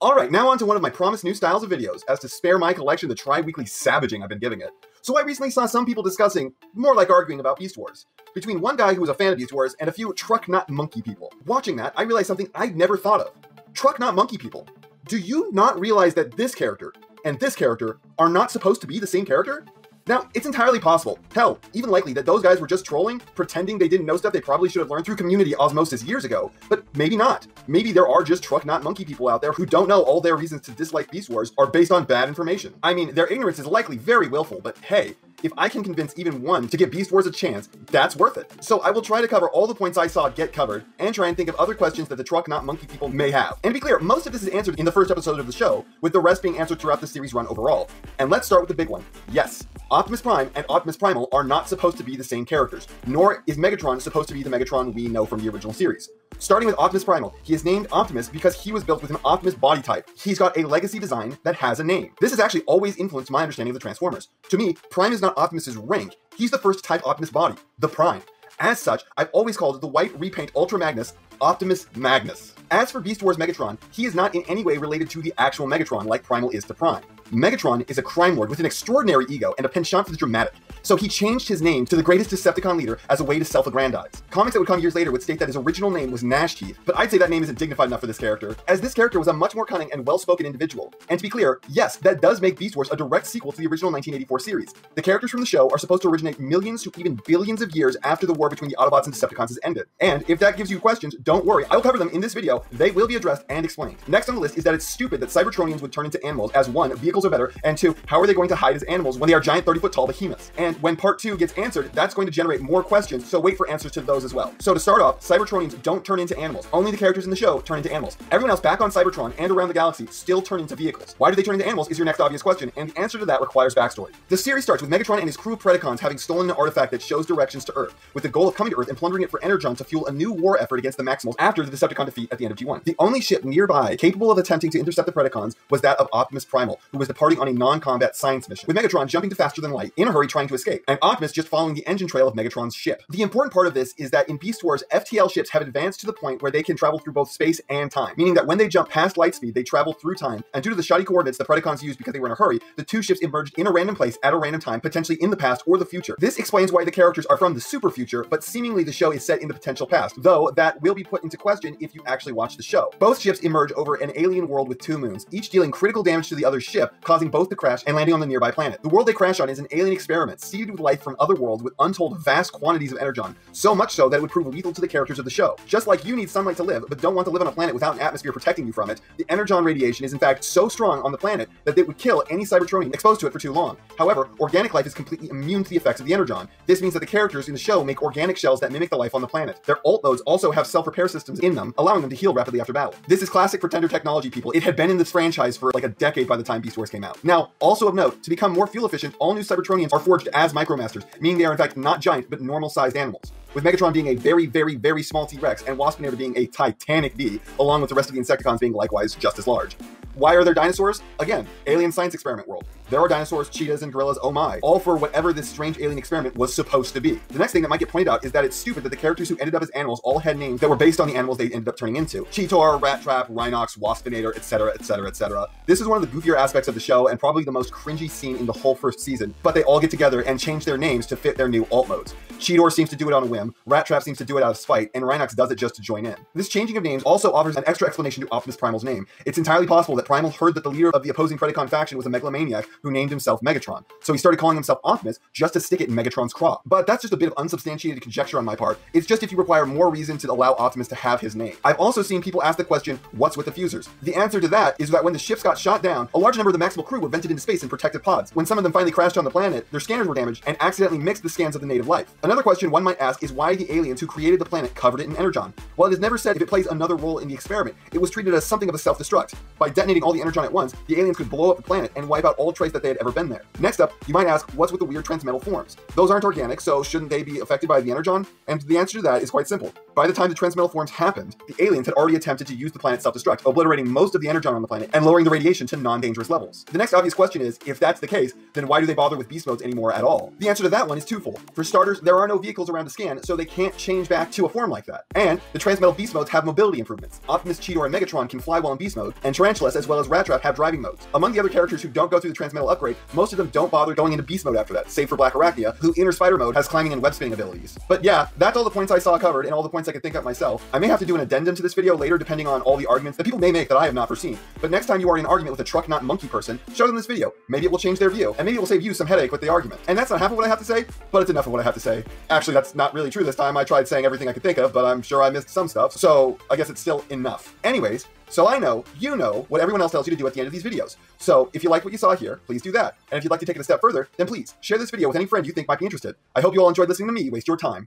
Alright, now on to one of my promised new styles of videos, as to spare my collection the tri-weekly savaging I've been giving it. So I recently saw some people discussing, more like arguing about Beast Wars, between one guy who was a fan of Beast Wars and a few Trukk not Munky people. Watching that, I realized something I'd never thought of. Trukk not Munky people. Do you not realize that this character and this character are not supposed to be the same character? Now, it's entirely possible, hell, even likely, that those guys were just trolling, pretending they didn't know stuff they probably should have learned through community osmosis years ago, but maybe not. Maybe there are just Trukk not Munky people out there who don't know all their reasons to dislike Beast Wars are based on bad information. I mean, their ignorance is likely very willful, but hey, if I can convince even one to give Beast Wars a chance, that's worth it. So I will try to cover all the points I saw get covered, and try and think of other questions that the Trukk not Munky people may have. And to be clear, most of this is answered in the first episode of the show, with the rest being answered throughout the series run overall. And let's start with the big one. Yes, Optimus Prime and Optimus Primal are not supposed to be the same characters, nor is Megatron supposed to be the Megatron we know from the original series. Starting with Optimus Primal, he is named Optimus because he was built with an Optimus body type. He's got a legacy design that has a name. This has actually always influenced my understanding of the Transformers. To me, Prime is not Optimus's rank, he's the first type Optimus body, the Prime. As such, I've always called the white repaint Ultra Magnus Optimus Magnus. As for Beast Wars Megatron, he is not in any way related to the actual Megatron like Primal is to Prime. Megatron is a crime lord with an extraordinary ego and a penchant for the dramatic, so he changed his name to the greatest Decepticon leader as a way to self-aggrandize. Comics that would come years later would state that his original name was Gnash Teeth, but I'd say that name isn't dignified enough for this character, as this character was a much more cunning and well-spoken individual. And to be clear, yes, that does make Beast Wars a direct sequel to the original 1984 series. The characters from the show are supposed to originate millions to even billions of years after the war between the Autobots and Decepticons has ended. And if that gives you questions, don't worry, I'll cover them in this video. They will be addressed and explained. Next on the list is that it's stupid that Cybertronians would turn into animals, as 1, vehicles are better, and 2, how are they going to hide as animals when they are giant 30-foot tall behemoths? And when part 2 gets answered, that's going to generate more questions, so wait for answers to those as well. So to start off, Cybertronians don't turn into animals. Only the characters in the show turn into animals. Everyone else back on Cybertron and around the galaxy still turn into vehicles. Why do they turn into animals is your next obvious question, and the answer to that requires backstory. The series starts with Megatron and his crew of Predacons having stolen an artifact that shows directions to Earth, with the goal of coming to Earth and plundering it for energon to fuel a new war effort against the Maximals after the Decepticon defeat at the end of G1. The only ship nearby capable of attempting to intercept the Predacons was that of Optimus Primal, who was departing on a non-combat science mission, with Megatron jumping to faster than light, in a hurry trying to escape, and Optimus just following the engine trail of Megatron's ship. The important part of this is that in Beast Wars, FTL ships have advanced to the point where they can travel through both space and time, meaning that when they jump past light speed, they travel through time, and due to the shoddy coordinates the Predacons used because they were in a hurry, the two ships emerged in a random place at a random time, potentially in the past or the future. This explains why the characters are from the super future, but seemingly the show is set in the potential past, though that will be put into question if you actually watch the show. Both ships emerge over an alien world with 2 moons, each dealing critical damage to the other ship, causing both to crash and landing on the nearby planet. The world they crash on is an alien experiment, seeded with life from other worlds with untold vast quantities of energon, so much so that it would prove lethal to the characters of the show. Just like you need sunlight to live, but don't want to live on a planet without an atmosphere protecting you from it, the energon radiation is in fact so strong on the planet that it would kill any Cybertronian exposed to it for too long. However, organic life is completely immune to the effects of the energon. This means that the characters in the show make organic shells that mimic the life on the planet. Their alt modes also have self-repair systems in them, allowing them to heal rapidly after battle. This is classic Pretender technology, people. It had been in this franchise for like a decade by the time Beast Wars came out. Now, also of note, to become more fuel efficient, all new Cybertronians are forged as Micromasters, meaning they are in fact not giant, but normal-sized animals, with Megatron being a very, very, very small T-Rex and Waspinator being a titanic V, along with the rest of the Insecticons being likewise just as large. Why are there dinosaurs? Again, alien science experiment world. There are dinosaurs, cheetahs, and gorillas, oh my, all for whatever this strange alien experiment was supposed to be. The next thing that might get pointed out is that it's stupid that the characters who ended up as animals all had names that were based on the animals they ended up turning into. Cheetor, Rat Trap, Rhinox, Waspinator, etc., etc., etc. This is one of the goofier aspects of the show and probably the most cringy scene in the whole first season, but they all get together and change their names to fit their new alt modes. Cheetor seems to do it on a whim, Rat Trap seems to do it out of spite, and Rhinox does it just to join in. This changing of names also offers an extra explanation to Optimus Primal's name. It's entirely possible that Primal heard that the leader of the opposing Predacon faction was a megalomaniac who named himself Megatron, so he started calling himself Optimus just to stick it in Megatron's craw. But that's just a bit of unsubstantiated conjecture on my part. It's just if you require more reason to allow Optimus to have his name. I've also seen people ask the question, what's with the fusers? The answer to that is that when the ships got shot down, a large number of the Maximal crew were vented into space in protected pods. When some of them finally crashed on the planet, their scanners were damaged and accidentally mixed the scans of the native life. Another question one might ask is why the aliens who created the planet covered it in energon. While it is never said if it plays another role in the experiment, it was treated as something of a self-destruct. By detonating all the energon at once, the aliens could blow up the planet and wipe out all trace that they had ever been there. Next up, you might ask, what's with the weird transmetal forms? Those aren't organic, so shouldn't they be affected by the energon? And the answer to that is quite simple. by the time the transmetal forms happened, the aliens had already attempted to use the planet self-destruct, obliterating most of the energon on the planet and lowering the radiation to non-dangerous levels. The next obvious question is, if that's the case, then why do they bother with beast modes anymore at all? The answer to that one is twofold. For starters, there are no vehicles around to scan, so they can't change back to a form like that. And the transmetal beast modes have mobility improvements. Optimus, Cheetor, and Megatron can fly while in beast mode, and Tarantulas as well as Rat-Trap have driving modes. Among the other characters who don't go through the transmetal upgrade, most of them don't bother going into beast mode after that, save for Black Arachnia, who in her spider mode has climbing and web spinning abilities. But yeah, that's all the points I saw covered and all the points I could think of myself. I may have to do an addendum to this video later depending on all the arguments that people may make that I have not foreseen. But next time you are in an argument with a Trukk not Munky person, show them this video. Maybe it will change their view, and maybe it will save you some headache with the argument. And that's not half of what I have to say, but it's enough of what I have to say. Actually, that's not really true this time. I tried saying everything I could think of, but I'm sure I missed some stuff, so I guess it's still enough. Anyways, so I know you know what everyone else tells you to do at the end of these videos. So if you like what you saw here, please do that. And if you'd like to take it a step further, then please share this video with any friend you think might be interested. I hope you all enjoyed listening to me waste your time.